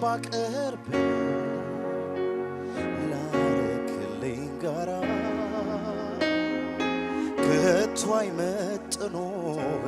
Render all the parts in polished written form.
ባቀርብ ላረክልኝ ጋራ ከቶ አይመጥኖህ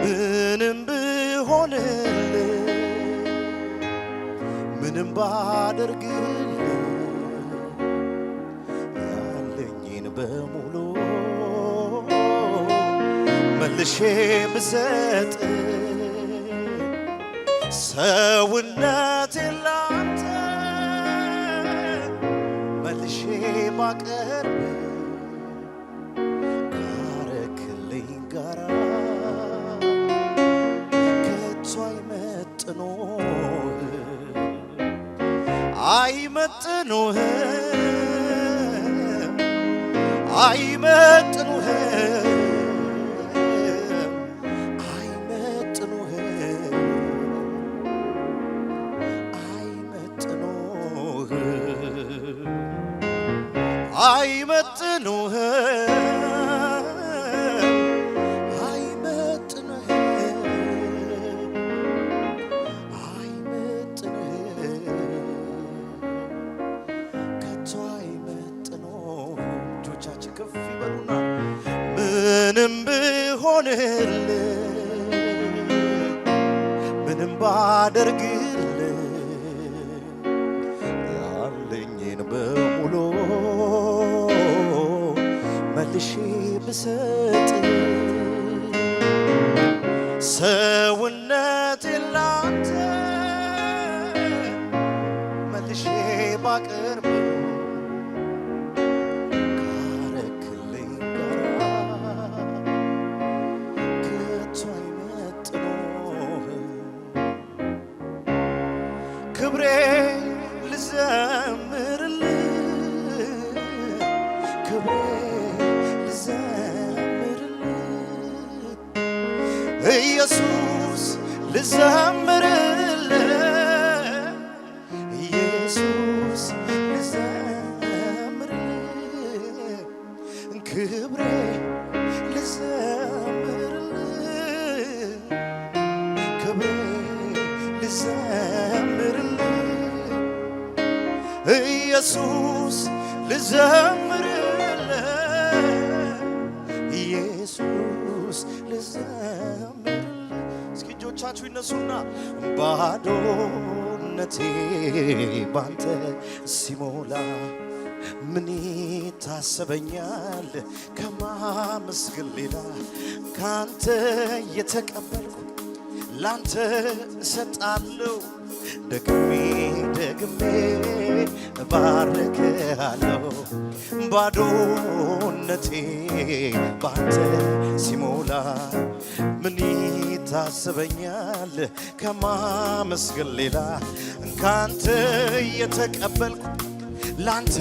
ምንም ብሆንልህ ምንም ባደርግልህ ያለኝን በሙሉ መልሼ ብሰጥ ሰውነቴን ላንተ መልሼ ባቀርብ ካረክልኝ ጋራ ከቶ አይመጥኑህም እጆቻችን ከፍ ይበሉና ምንም ብሆንልህ ምንም ባደርግልህ ያለኝን በሙሉ መልሼ ብሰጥ ሰውነቴን ላንተ መልሼ ባቀርብ ካረክልኝ ጋራ ከቶ አይመጥኖህ ክብሬ ልዘምርልህ ክብሬ ኢየሱስ ልዘምርልህ ኢየሱስ ልዘምርልህ ክብሬ ልዘምርልህ ክብሬ ልዘምርልህ ኢየሱስ ልዘምርልህ ኢየሱስ ልዘምርልህ እስኪ እጆቻችሁ ይነሱና ባዶነቴ ባንተ ሲሞላ ምን ታሰበኛል ከማመስገን ሌላ ካንተ የተቀበልኩ ላንተ እሰጣለሁ ደግሜ እባርክሃለሁ ባዶነቴ ባንተ ሲሞላ ምን ታስበኛል ከማመስገን ሌላ ካንተ የተቀበልኩ ላንተ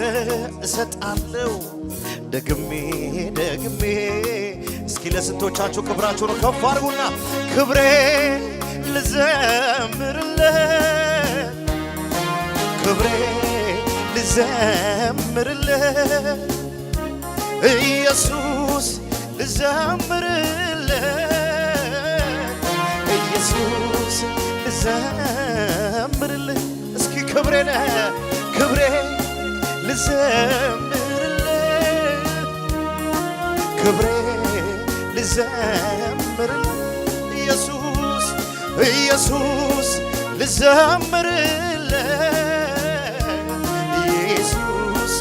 እሰጣለሁ ደግሜ እስኪ ለስንቶቻችሁ ክብራችሁን ከፍ አድርጉና ክብሬ ልዘምርልህ ክብሬ ልዘምርልህ ኢየሱስ ልዘምርልህ ኢየሱስ ልዘምርልህ እስኪ ክብሬ ልዘምርልህ ክብሬ ልዘምርልህ ኢየሱስ ልዘምርልህ ኢየሱስ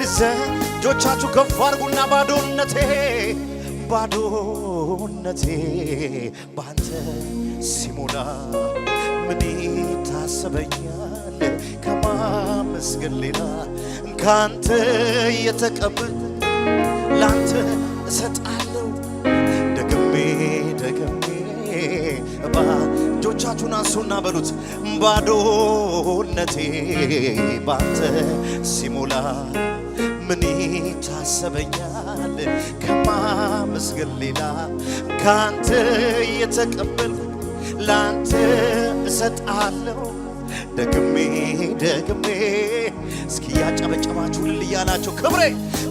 እጆቻችሁ ከፍ አድርጉና ባዶነቴ ባንተ ሲሞላ ምን ታስበኛል ከማመስገን ሌላ ካንተ የተቀበልኩ ላንተ እሰጣለሁ ደግሜ እጆቻችሁን አንሱና በሉት ባዶነቴ ባንተ ሲሞላ ምን ታሰበኛል ከማመስገን ሌላ ካንተ የተቀበልኩ ላንተ እሰጣለሁ ደግሜ እስኪ ያጨበጨባችሁ ልያላችሁ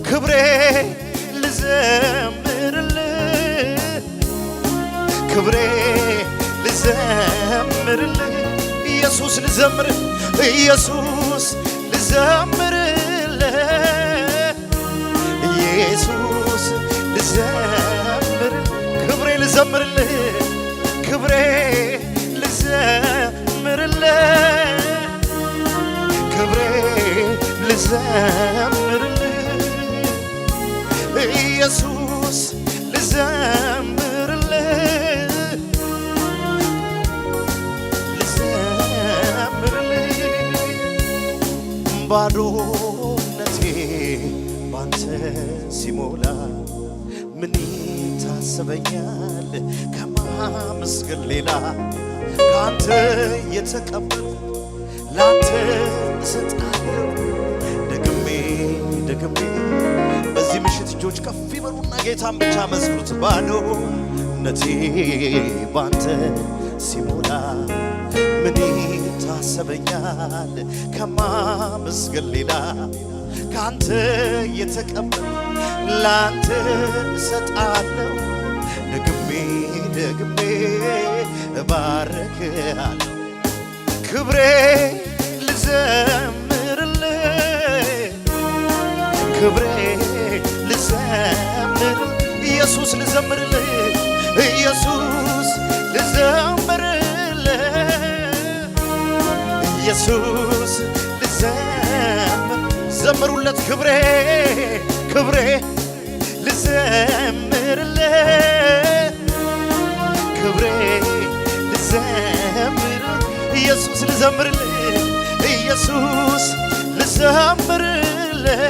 ክብሬ ልዘምርልህ ክብሬ ልዘምርልህ ኢየሱስ ልዘምር ኢየሱስ ልዘምርልህ ኢየሱስ ልዘምር ክብሬ ልዘምርልህ ክብሬ ልዘምርልህ ክብሬ ልዘምርልህ ኢየሱስ ልዘምርልህ ልዘምርልህ ባዶነቴ ባንተ ሲሞላ ምን ታስበኛል ከማመስገን ሌላ ካንተ የተቀበል ላንተ እሰጣለሁ ደግሜ ደግሜ በዚህ ምሽት እጆች ከፍ ይበሉና ጌታን ብቻ መስሉት ባዶነቴ ባንተ ሲሞላ ምን ታሰበኛል ከማመስገን ሌላ ካንተ የተቀበል ላንተ እሰጣለሁ ደግሜ ደግሜ እባርክሃለሁ ክብሬ ልዘምርልህ ክብሬ ልዘምር ኢየሱስ ልዘምርልህ ኢየሱስ ልዘምርልህ ኢየሱስ ልዘምር ዘምሩለት ክብሬ ክብሬ ልዘምርልህ ክብሬ ልዘምር ኢየሱስ ልዘምርልህ ኢየሱስ ልዘምርልህ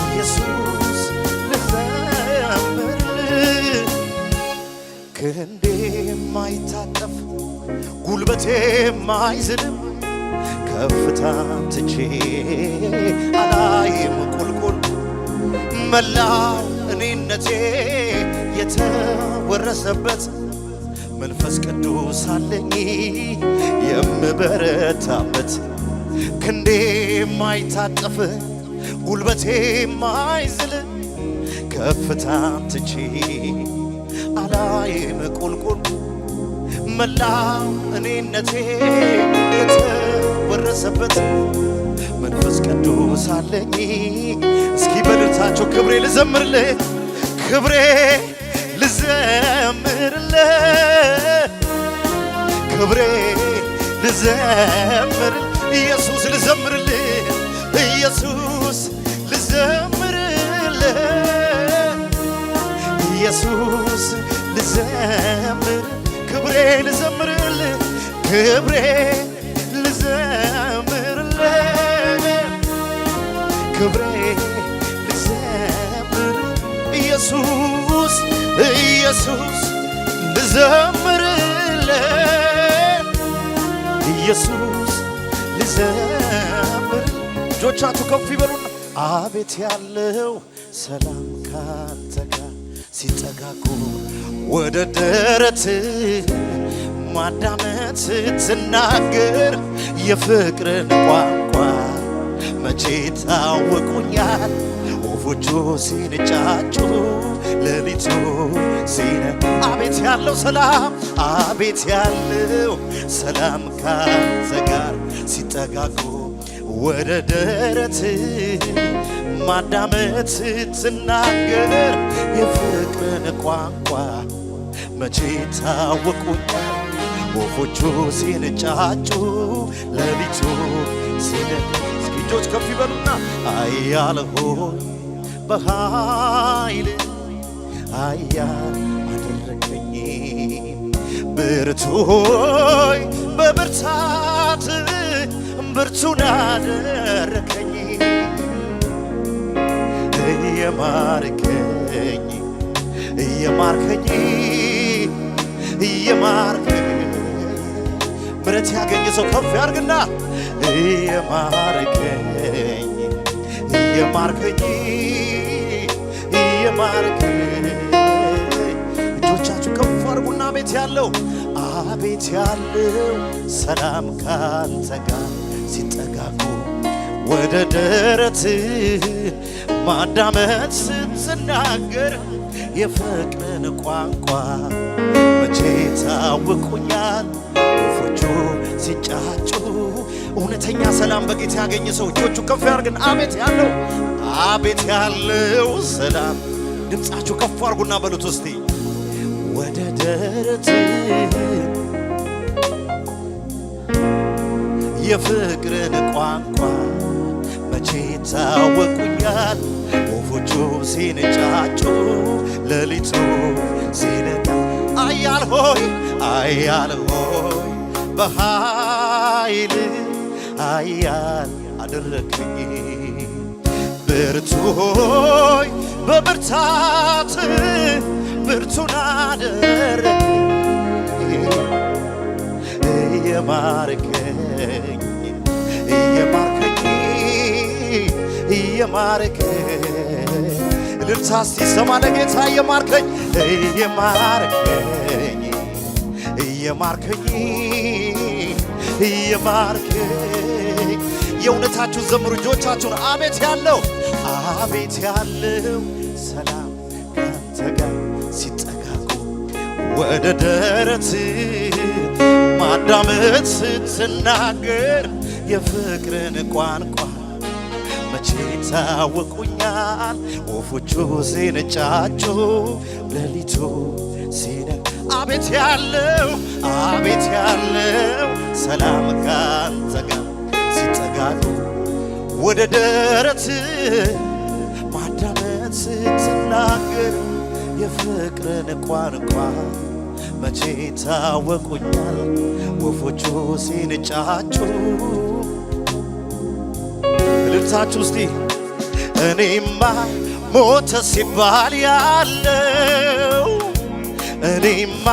ኢየሱስ ልዘምርልህ ክንዴ ማይታጠፍ ጉልበቴ ማይዝልም ከፍታን ትቼ አላይም ቁልቁል መላው እኔነቴ የተወረሰበት መንፈስ ቅዱስ አለኝ የምበረታበት ክንዴ ማይታጠፍ ጉልበቴ ማይዝል ከፍታን ትቼ አላይም ቁልቁል መላው እኔነቴ የተወረሰበት መንፈስ ቅዱስ አለኝ እስኪ በልልታቸው ክብሬ ልዘምርልህ ክብሬ ልዘምርልህ ክብሬ ልዘምር ኢየሱስ ልዘምርልህ ኢየሱስ ልዘምርልህ ኢየሱስ ልዘምር ክብሬ ልዘምርልህ ክብሬ ልዘምርልህ ክብሬ ልዘምር ኢየሱስ ኢየሱስ ልዘምርልህ ኢየሱስ ልዘምር እጆቻችሁ ከፍ ይበሉና አቤት ያለው ሰላም ካንተ ጋር ሲጠጋጉ ወደ ደረት ማዳመጥ ስትናገር የፍቅርን ቋንቋ መቼ ታወቁኛል ወፎቹ ሲንጫጩ ሌሊቱ ሲነ አቤት ያለው ሰላም አቤት ያለው ሰላም ካንተ ጋር ሲጠጋጉ ወደ ደረት ማዳመጥ ስትናገር የፍቅርን ቋንቋ መቼ ታወቁኛል ወፎቹ ሲንጫጩ ሌሊቱ ሲነጋ እስኪ እጆች ከፍ ይበሉና ኃያል ሆይ በኃይል ኃያል አደረከኝ ብርቱ ሆይ በብርታት ብርቱን አደረከኝ እየማርከኝ እየማርከኝ እየማርከኝ ምሕረት ያገኘ ሰው ከፍ ያርግና እየማርከኝ እየማርከኝ እየማርከኝ እጆቻችሁ ከፍ አርጉና አቤት ያለው ሰላም ካንተ ጋር ሲጠጋጉ ወደ ደረት ማዳመጥ ስትናገር የፍቅርን ቋንቋ መቼ ታወቁኛል ወፎቹ ሲጫጩ እውነተኛ ሰላም በጌታ ያገኘ ሰው እጆቹ ከፍ ያርግን። አቤት ያለው ሰላም ድምጻችሁ ከፍ አርጉና በሉት እስቲ ወደ ደረት የፍቅርን ቋንቋ መቼ ታወቁኛል ወፎቹ ሲንጫጩ ሌሊቱ ሲነጋ አያል ሆይ በኃይል አያል አደረከኝ ብርቱ ሆይ በብርታት ብርቱን አደረከኝ እየማርከኝ እልልታ ሲሰማ ለጌታ እየማርከኝ የእውነታችሁን ዘምሩ እጆቻችሁን አቤት ያለው ሰላም ካንተ ጋር ሲጠጋጉ ወደ ደረት ማዳመጥ ስትናገር የፍቅርን ቋንቋ መቼ ታወቁኛል ወፎቹ ሲንጫጩ ሌሊቱ ሲነጋ አቤት ያለው ሰላም ካንተ ጋር ሲጠጋጉ ወደ ደረት ማዳመጥ ስትናገር የፍቅርን ቋንቋ መቼ ታወቁኛል ወፎቹ ሲንጫጩ እልልታችሁ እስቲ እኔማ ሞተ ሲባል ያለው እኔማ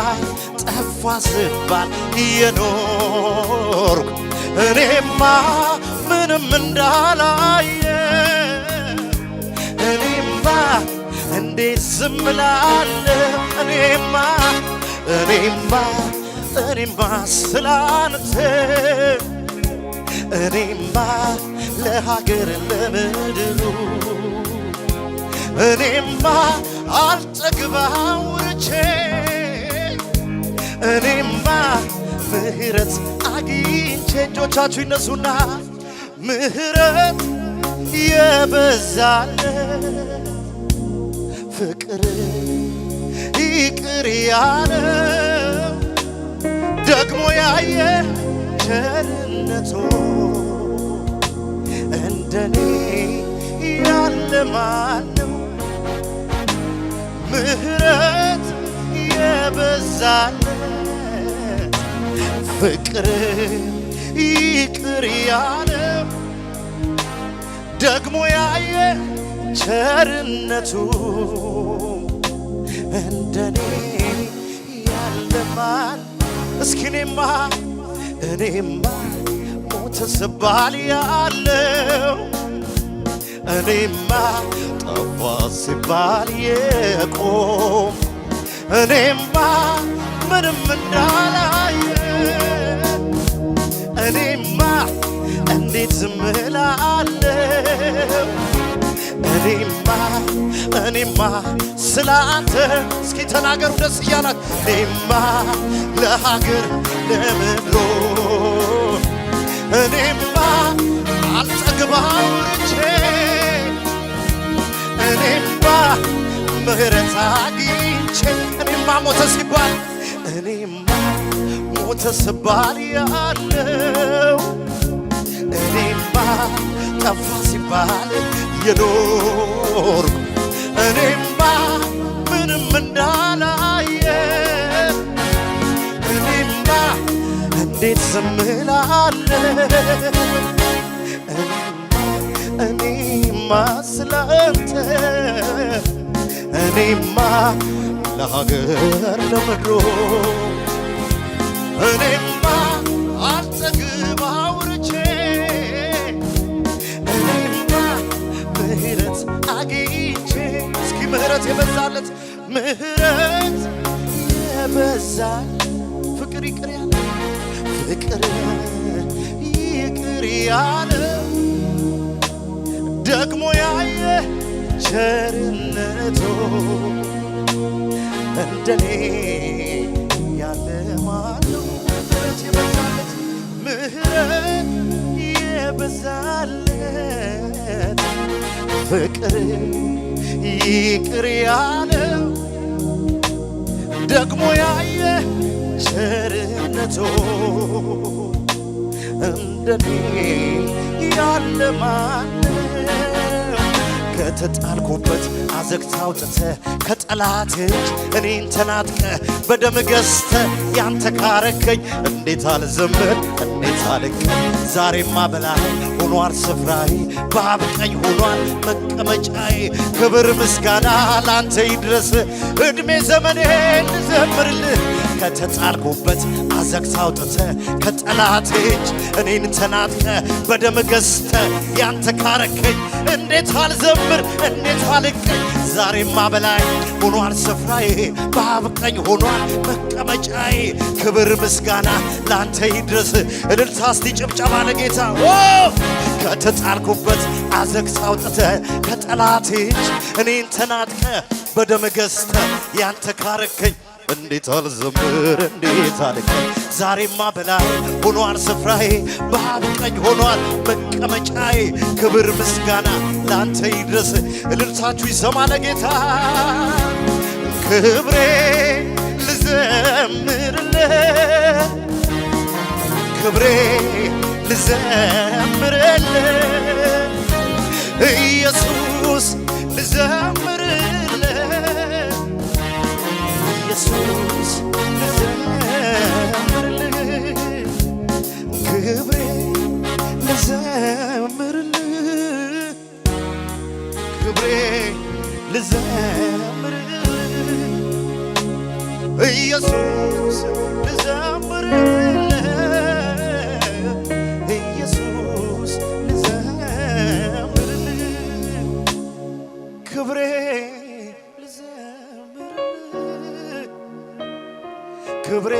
ጠፋ ሲባል የኖርኩ እኔማ ምንም እንዳላየ እኔማ እንዴት ዝም እላለሁ እኔማ ስላንተ እኔማ ለሀገር ለምድሩ እኔማ አልጠግብ አውርቼ እኔማ ምህረት አግኝቼ እጆቻችሁ ይነሱና ምህረት የበዛለት ፍቅር ይቅር ያለ ደግሞ ያየ ቸርነቱ እንደኔ ያለ ማነው? ምህረት የበዛለት ፍቅር ይቅር ያለ ደግሞ ያየ ቸርነቱ እንደኔ ያለ ማን? እስኪ እኔማ ሞተ ሲባል ያለው እኔማ ጠፋ ሲባል የቆም እኔማ ምንም እንዳላየ እኔማ እንዴት ዝም እላለሁ እኔማ ስላንተ እስኪ ተናገሩ ደስ እያላት እኔማ ለሀገር ለምድሮ እኔማ አልጠግብ አውርቼ እኔማ ምህረት አግኝቼ እኔማ ሞተ ሲባል ያለው እኔማ ጠፋ ሲባል የኖርኩ እኔማ ምንም እንዳላየ እኔማ እንዴት ዝም እላለሁ እኔማ ስላንተ እኔማ ለሀገር ለምድሮ እኔማ አልጠግብ አውርቼ እኔማ ምህረት አግኝቼ እስኪ ምህረት የበዛለት ፍቅር ይቅር ያለ ደግሞ ያየ ቸርነቱ እንደኔ ያለ ማነው? ምህረት የበዛለት ይቅር ያለው ደግሞ ያየ ቸርነቱ እንደኔ ያለ ማነው? ከተጣልኩበት አዘግታ አውጥተህ ከጠላት እጅ እኔን ተናጥቀህ በደም ገዝተህ ያንተ ካረከኝ እንዴት አልዘምር እንዴት አልቀኝ? ዛሬማ በላይ ሆኗል ስፍራዬ በአብ ቀኝ ሆኗል መቀመጫዬ። ክብር ምስጋና ላንተ ይድረስ ዕድሜ ዘመኔን ልዘምርልህ። ከተጣልኩበት አዘግታ አውጥተህ ከጠላት እጅ እኔን ተናጥቀህ በደም ገዝተህ ያንተ ካረከኝ እንዴት አልዘምር እንዴት አልቀኝ? ዛሬማ በላይ ሆኗል ስፍራዬ በአብ ቀኝ ሆኗል መቀመጫዬ። ክብር ምስጋና ላንተ ይድረስ። እልልታ እስቲ ጭብጨባ ለጌታ። ከተጣልኩበት አዘግታ አውጥተህ ከጠላት እጅ እኔን ተናጥቀህ በደም ገዝተህ ያንተ ካረከኝ እንዴት አልዘምር እንዴት አልቀኝ? ዛሬማ በላይ ሆኗል ስፍራዬ በአብ ቀኝ ሆኗል መቀመጫዬ። ክብር ምስጋና ላንተ ይድረስ። እልልታችሁ ይሰማ ለጌታ። ክብሬ ልዘምርልህ ክብሬ ልዘምርልህ ኢየሱስ ልዘምርልህ ኢየሱስ ልዘምርልህ ክብሬ ልዘምርልህ ክብሬ ልዘምርልህ ኢየሱስ ልዘምርልህ ኢየሱስ ልዘምርልህ ክብሬ ልዘምርልህ ክብሬ